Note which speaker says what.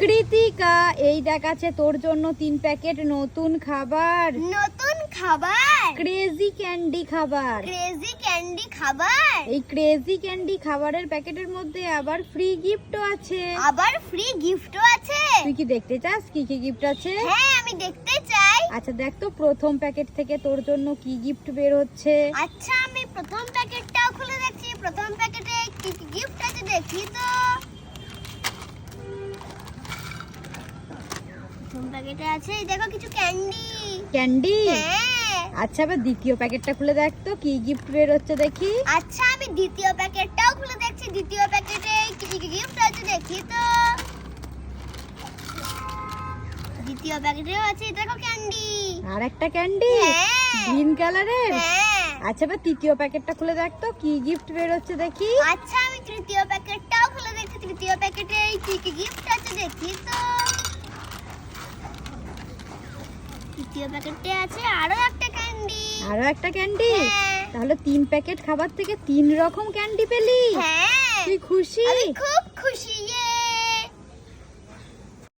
Speaker 1: কৃতিকা, এই দেখাচ্ছে তোর জন্য 3 প্যাকেট নতুন খাবার।
Speaker 2: নতুন খাবার,
Speaker 1: ক্রেজি ক্যান্ডি খাবার।
Speaker 2: ক্রেজি ক্যান্ডি খাবার,
Speaker 1: এই ক্রেজি ক্যান্ডি খাবারের প্যাকেটের মধ্যে আবার ফ্রি গিফটও আছে।
Speaker 2: আবার ফ্রি গিফটও আছে।
Speaker 1: তুই কি দেখতে চাস কি কি গিফট আছে?
Speaker 2: হ্যাঁ, আমি দেখতে চাই।
Speaker 1: আচ্ছা দেখ তো প্রথম প্যাকেট থেকে তোর জন্য কি গিফট বের হচ্ছে।
Speaker 2: আচ্ছা, আমি প্রথম প্যাকেটটাও খুলে দেখছি। প্রথম প্যাকেটে কি কি গিফট আছে দেখি তো। প্রথম প্যাকেটে আছে, এই দেখো কিছু ক্যান্ডি।
Speaker 1: ক্যান্ডি?
Speaker 2: হ্যাঁ।
Speaker 1: আচ্ছা এবার দ্বিতীয় প্যাকেটটা খুলে দেখ তো কি গিফট বের হচ্ছে দেখি।
Speaker 2: আচ্ছা, আমি দ্বিতীয় প্যাকেটটাও খুলে দেখছি। দ্বিতীয় প্যাকেটে কি কি গিফট আছে দেখি তো। দ্বিতীয় প্যাকেটেও আছে, এই দেখো ক্যান্ডি।
Speaker 1: আর একটা ক্যান্ডি
Speaker 2: হ্যাঁ।
Speaker 1: গ্রিন কালারের।
Speaker 2: হ্যাঁ।
Speaker 1: আচ্ছা এবার তৃতীয় প্যাকেটটা খুলে দেখ তো কি গিফট বের হচ্ছে দেখি।
Speaker 2: আচ্ছা, আমি তৃতীয় প্যাকেটটাও খুলে দেখছি। তৃতীয় প্যাকেটে কি কি গিফট আছে দেখি তো। তৃতীয় প্যাকেটে আছে আরো একটা ক্যান্ডি।
Speaker 1: আরো একটা ক্যান্ডি?
Speaker 2: হ্যাঁ।
Speaker 1: তাহলে 3 প্যাকেট খাবার থেকে 3 রকম ক্যান্ডি পেলি।
Speaker 2: হ্যাঁ,
Speaker 1: তুই খুশি?
Speaker 2: আমি খুব খুশি।